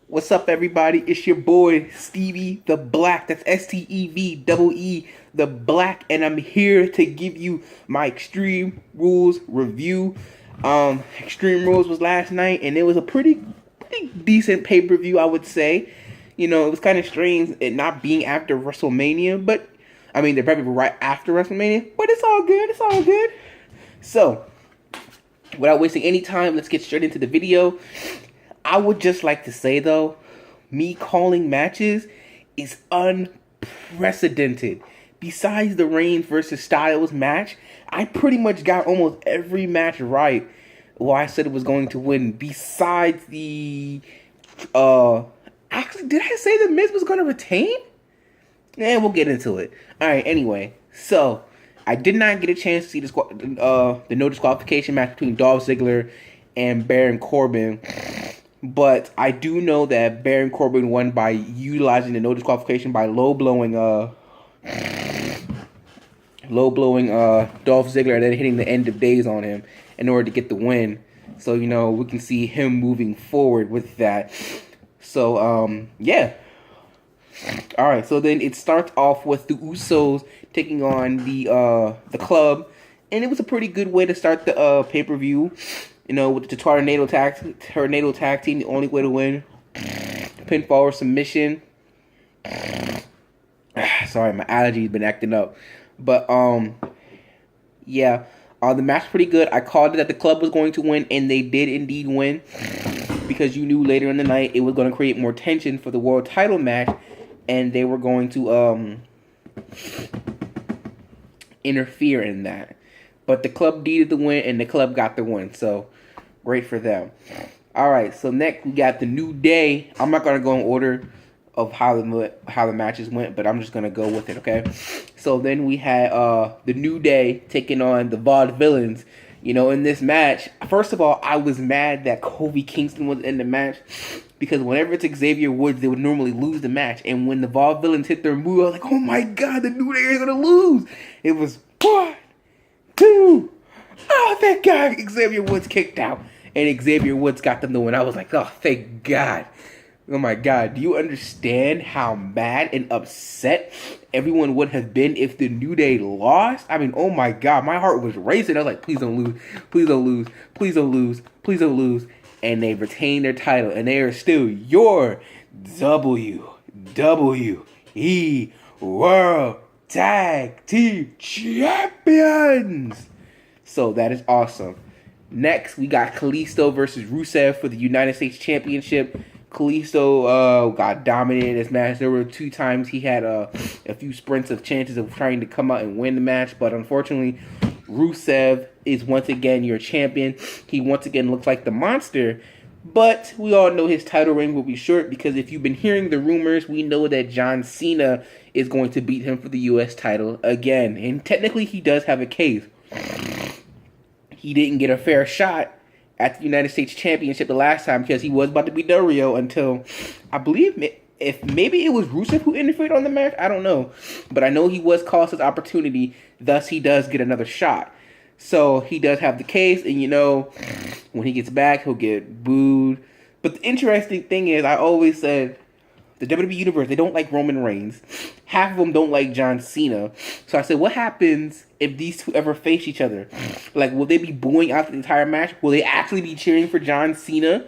What's up, everybody? It's your boy Stevie the Black. That's STEVEE the Black, and I'm here to give you my Extreme Rules review. Extreme Rules was last night, and it was a pretty decent pay per view, I would say. You know, it was kind of strange it not being after WrestleMania, but I mean, they're probably right after WrestleMania, but it's all good. It's all good. So, without wasting any time, let's get straight into the video. I would just like to say, though, me calling matches is unprecedented. Besides the Reigns versus Styles match, I pretty much got almost every match right. Well, I said it was going to win. Besides the, actually, did I say the Miz was going to retain? We'll get into it. All right. Anyway, so I did not get a chance to see the no disqualification match between Dolph Ziggler and Baron Corbin. But I do know that Baron Corbin won by utilizing the no disqualification by low blowing Dolph Ziggler and then hitting the end of days on him in order to get the win. So, you know, we can see him moving forward with that. So, yeah. Alright, so then it starts off with the Usos taking on the club. And it was a pretty good way to start the pay-per-view. You know, with the tornado tag team, the only way to win. Pinfall or submission. Sorry, my allergies been acting up. But, yeah. The match was pretty good. I called it that the club was going to win, and they did indeed win. Because you knew later in the night it was going to create more tension for the world title match. And they were going to, interfere in that. But the club needed the win, and the club got the win. So, great for them. Alright, so next we got the New Day. I'm not going to go in order of how the matches went, but I'm just going to go with it, okay? So then we had the New Day taking on the Vaudevillains. You know, in this match, first of all, I was mad that Kofi Kingston was in the match. Because whenever it's Xavier Woods, they would normally lose the match. And when the Vaudevillains hit their move, I was like, oh my god, the New Day is going to lose. It was 1, 2. Oh, thank God Xavier Woods kicked out. And Xavier Woods got them the win. I was like, oh, thank God. Oh my God. Do you understand how mad and upset everyone would have been if the New Day lost? I mean, oh my God. My heart was racing. I was like, please don't lose. Please don't lose. Please don't lose. Please don't lose. And they retained their title. And they are still your WWE World Tag Team Champions. So that is awesome. Next, we got Kalisto versus Rusev for the United States Championship. Kalisto got dominated in this match. There were 2 times he had a few sprints of chances of trying to come out and win the match. But unfortunately, Rusev is once again your champion. He once again looks like the monster. But we all know his title reign will be short because if you've been hearing the rumors, we know that John Cena is going to beat him for the U.S. title again. And technically, he does have a case. He didn't get a fair shot at the United States Championship the last time because he was about to beat Del Rio until, I believe, if maybe it was Rusev who interfered on the match. I don't know. But I know he was cost his opportunity. Thus, he does get another shot. So, he does have the case. And, you know, when he gets back, he'll get booed. But the interesting thing is, I always said, the WWE Universe, they don't like Roman Reigns. Half of them don't like John Cena. So I said, what happens if these two ever face each other? Like, will they be booing out the entire match? Will they actually be cheering for John Cena?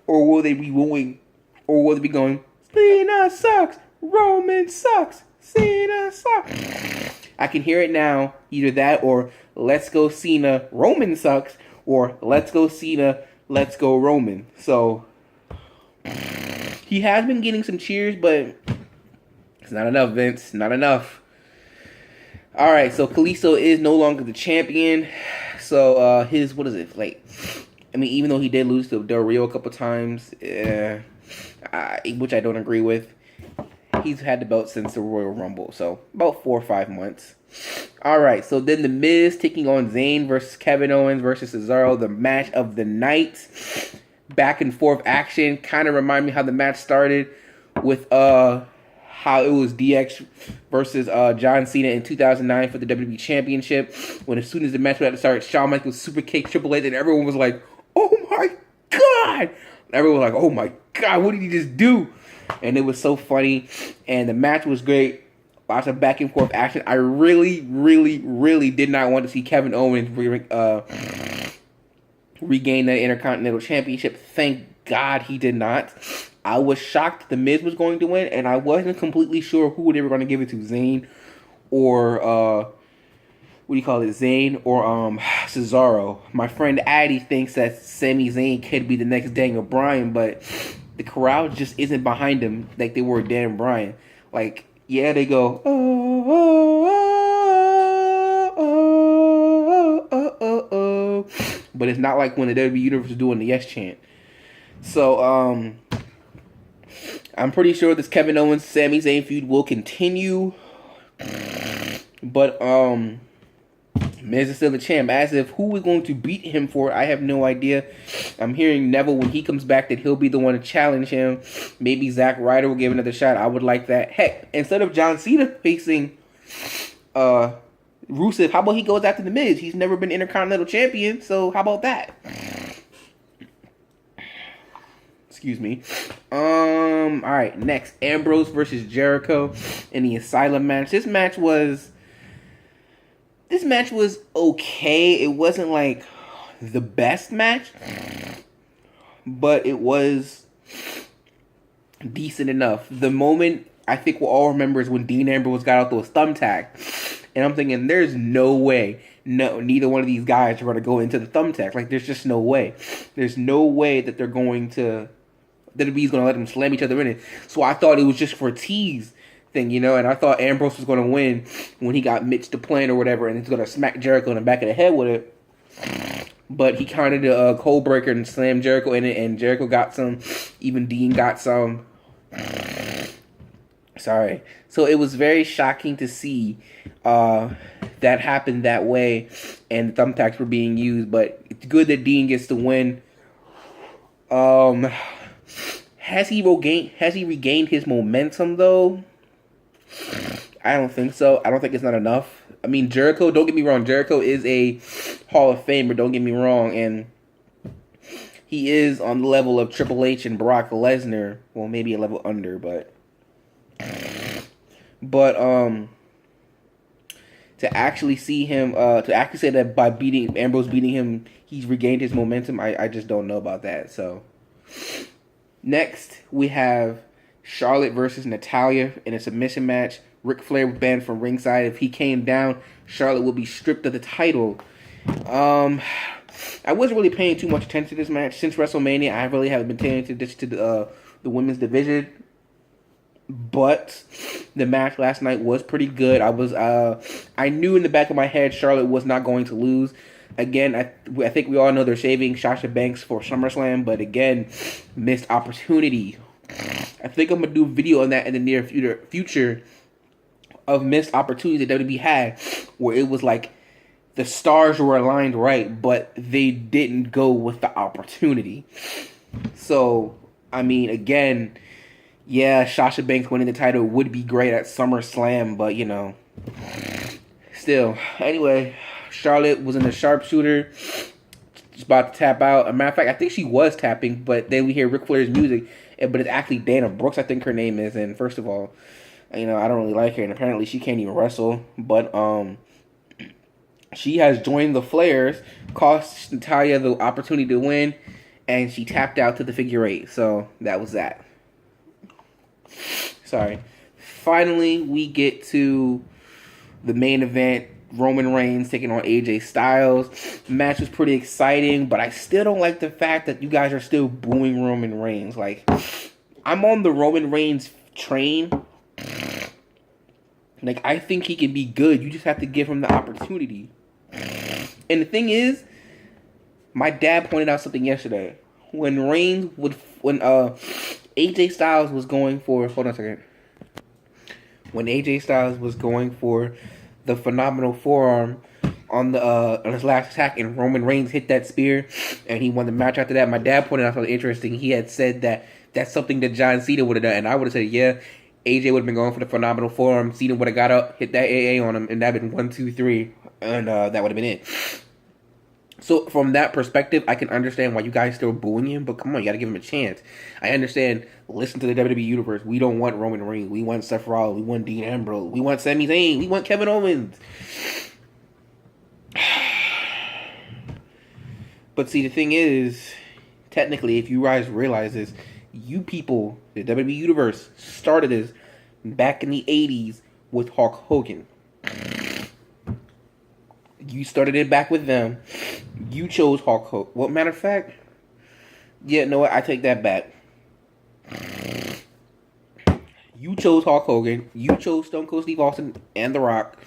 Or will they be booing, or will they be going, Cena sucks, Roman sucks, Cena sucks? I can hear it now. Either that or let's go Cena, Roman sucks. Or let's go Cena, let's go Roman. So he has been getting some cheers, but it's not enough, Vince. Not enough. Alright, so Kalisto is no longer the champion. So, his, what is it, like, I mean, even though he did lose to Del Rio a couple times, which I don't agree with, he's had the belt since the Royal Rumble, so about 4 or 5 months. Alright, so then The Miz taking on Zayn versus Kevin Owens versus Cesaro, the match of the night. Back and forth action. Kind of remind me how the match started with how it was DX versus John Cena in 2009 for the WWE Championship. When as soon as the match was about to start, Shawn Michaels super kicked Triple H and everyone was like, oh my God! Everyone was like, "Oh my god, what did he just do?" And it was so funny, and the match was great. Lots of back and forth action. I really, really, really did not want to see Kevin Owens regain that Intercontinental Championship. Thank God he did not. I was shocked The Miz was going to win, and I wasn't completely sure who they were going to give it to, Zayn or Zayn or Cesaro. My friend Addy thinks that Sami Zayn could be the next Daniel Bryan, but the crowd just isn't behind him like they were Daniel Bryan. Like, yeah, they go, but it's not like when the WWE Universe is doing the yes chant. So, I'm pretty sure this Kevin Owens Sami Zayn feud will continue, but Miz is still the champ. As if who is going to beat him for it, I have no idea. I'm hearing Neville, when he comes back, that he'll be the one to challenge him. Maybe Zack Ryder will give another shot. I would like that. Heck, instead of John Cena facing Rusev, how about he goes after The Miz? He's never been Intercontinental Champion, so how about that? Excuse me. Alright, next. Ambrose versus Jericho in the Asylum match. This match was okay. It wasn't like the best match, but it was decent enough. The moment I think we'll all remember is when Dean Ambrose got out those thumbtacks. And I'm thinking, there's no way. No, neither one of these guys are going to go into the thumbtacks. Like, there's just no way. There's no way that they're going to... WWE's going to let them slam each other in it. So I thought it was just for a tease thing, you know? And I thought Ambrose was going to win when he got Mitch the Plan or whatever, and he's going to smack Jericho in the back of the head with it. But he countered the cold breaker and slammed Jericho in it, and Jericho got some. Even Dean got some. Sorry. So it was very shocking to see that happen that way, and thumbtacks were being used. But it's good that Dean gets to win. Has he regained his momentum though? I don't think so. I don't think it's not enough. I mean, Jericho, don't get me wrong, Jericho is a Hall of Famer, don't get me wrong, and he is on the level of Triple H and Brock Lesnar. Well, maybe a level under, but to actually see him, to actually say that by Ambrose beating him, he's regained his momentum, I just don't know about that. So next we have Charlotte versus Natalya in a submission match. Ric Flair was banned from ringside. If he came down, Charlotte would be stripped of the title. I wasn't really paying too much attention to this match since WrestleMania. I really haven't been paying attention to the women's division. But the match last night was pretty good. I knew in the back of my head Charlotte was not going to lose. Again, I think we all know they're saving Sasha Banks for SummerSlam, but again, missed opportunity. I think I'm gonna do a video on that in the near future of missed opportunities that WWE had, where it was like the stars were aligned right, but they didn't go with the opportunity. So, I mean, again, yeah, Sasha Banks winning the title would be great at SummerSlam, but, you know, still. Anyway, Charlotte was in the sharpshooter, just about to tap out. As a matter of fact, I think she was tapping, but then we hear Ric Flair's music, but it's actually Dana Brooks, I think her name is, and first of all, you know, I don't really like her, and apparently she can't even wrestle, but, she has joined the Flairs, cost Natalya the opportunity to win, and she tapped out to the figure eight, so that was that. Sorry. Finally, we get to the main event. Roman Reigns taking on AJ Styles. The match was pretty exciting, but I still don't like the fact that you guys are still booing Roman Reigns. Like, I'm on the Roman Reigns train. Like, I think he can be good. You just have to give him the opportunity. And the thing is, my dad pointed out something yesterday. When AJ Styles was going for... Hold on a second. When AJ Styles was going for the phenomenal forearm on his last attack, and Roman Reigns hit that spear, and he won the match after that, my dad pointed out something interesting. He had said that that's something that John Cena would have done, and I would have said, yeah, AJ would have been going for the phenomenal forearm. Cena would have got up, hit that AA on him, and that would have been 1, 2, 3, and that would have been it. So from that perspective, I can understand why you guys still booing him, but come on, you gotta give him a chance. I understand. Listen to the WWE universe. We don't want Roman Reigns. We want Seth Rollins. We want Dean Ambrose. We want Sami Zayn. We want Kevin Owens. But see, the thing is, technically, if you guys realize this, you people, the WWE universe, started this back in the 80s with Hulk Hogan. You started it back with them. You chose Hulk Hogan. Well, matter of fact, yeah, no, I take that back. You chose Hulk Hogan. You chose Stone Cold Steve Austin and The Rock.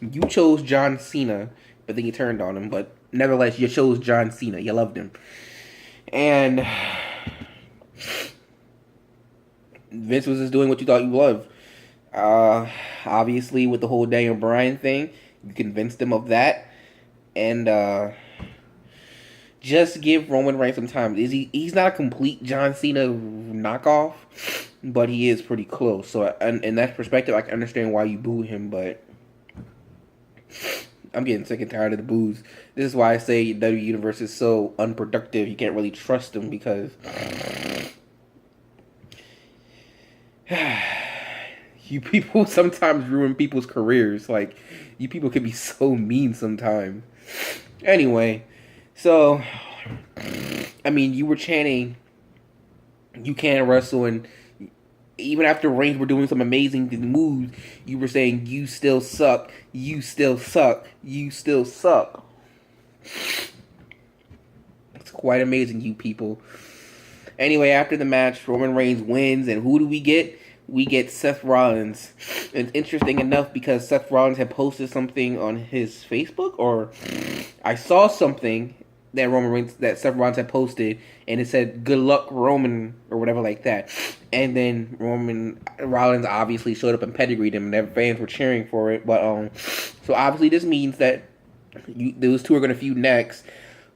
You chose John Cena, but then you turned on him. But nevertheless, you chose John Cena. You loved him. And Vince was just doing what you thought you loved. Obviously, with the whole Daniel Bryan thing, you convinced him of that. And just give Roman Reigns some time. He's not a complete John Cena knockoff, but he is pretty close. So in that perspective, I can understand why you boo him, but I'm getting sick and tired of the boos. This is why I say W Universe is so unproductive. You can't really trust them because you people sometimes ruin people's careers. Like, you people can be so mean sometimes. Anyway, so, I mean, you were chanting, you can't wrestle, and even after Reigns were doing some amazing moves, you were saying, you still suck, you still suck, you still suck. It's quite amazing, you people. Anyway, after the match, Roman Reigns wins, and who do we get? We get Seth Rollins. It's interesting enough because Seth Rollins had posted something on his Facebook, or I saw something that Seth Rollins had posted, and it said "Good luck, Roman" or whatever like that. And then Rollins obviously showed up and pedigreed him, and their fans were cheering for it. But so obviously this means that those two are going to feud next.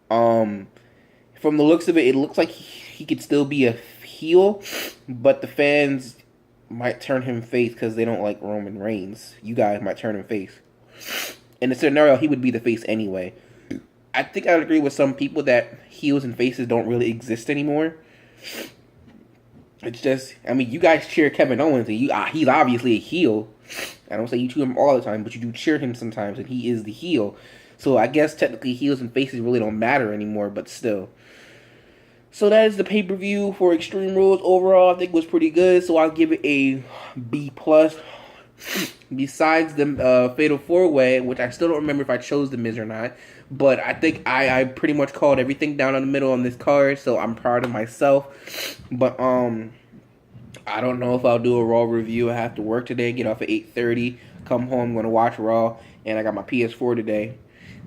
From the looks of it, it looks like he could still be a heel, but the fans might turn him face because they don't like Roman Reigns. You guys might turn him face. In the scenario, he would be the face anyway. I think I would agree with some people that heels and faces don't really exist anymore. It's just, I mean, you guys cheer Kevin Owens, and he's obviously a heel. I don't say you cheer him all the time, but you do cheer him sometimes, and he is the heel. So I guess technically heels and faces really don't matter anymore, but still. So that is the pay-per-view for Extreme Rules. Overall, I think it was pretty good, so I'll give it a B+. Besides the Fatal 4-Way, which I still don't remember if I chose The Miz or not, but I think I pretty much called everything down on the middle on this card, so I'm proud of myself. But I don't know if I'll do a Raw review. I have to work today, get off at 8:30, come home, I'm going to watch Raw, and I got my PS4 today.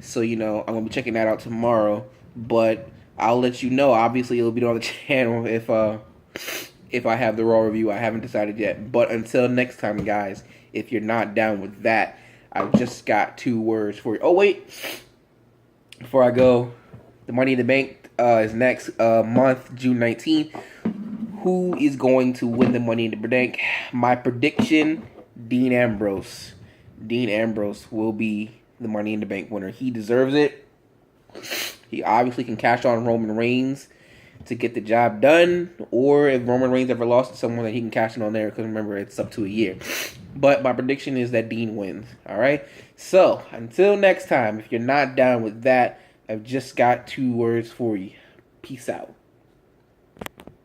So, I'm going to be checking that out tomorrow, but I'll let you know. Obviously, it'll be on the channel if I have the Raw review. I haven't decided yet. But until next time, guys, if you're not down with that, I've just got 2 words for you. Oh, wait. Before I go, the Money in the Bank is next month, June 19th. Who is going to win the Money in the Bank? My prediction, Dean Ambrose. Dean Ambrose will be the Money in the Bank winner. He deserves it. He obviously can cash on Roman Reigns to get the job done, or if Roman Reigns ever lost to someone, that he can cash in on there, because remember, it's up to a year. But my prediction is that Dean wins. Alright? So, until next time, if you're not down with that, I've just got 2 words for you. Peace out.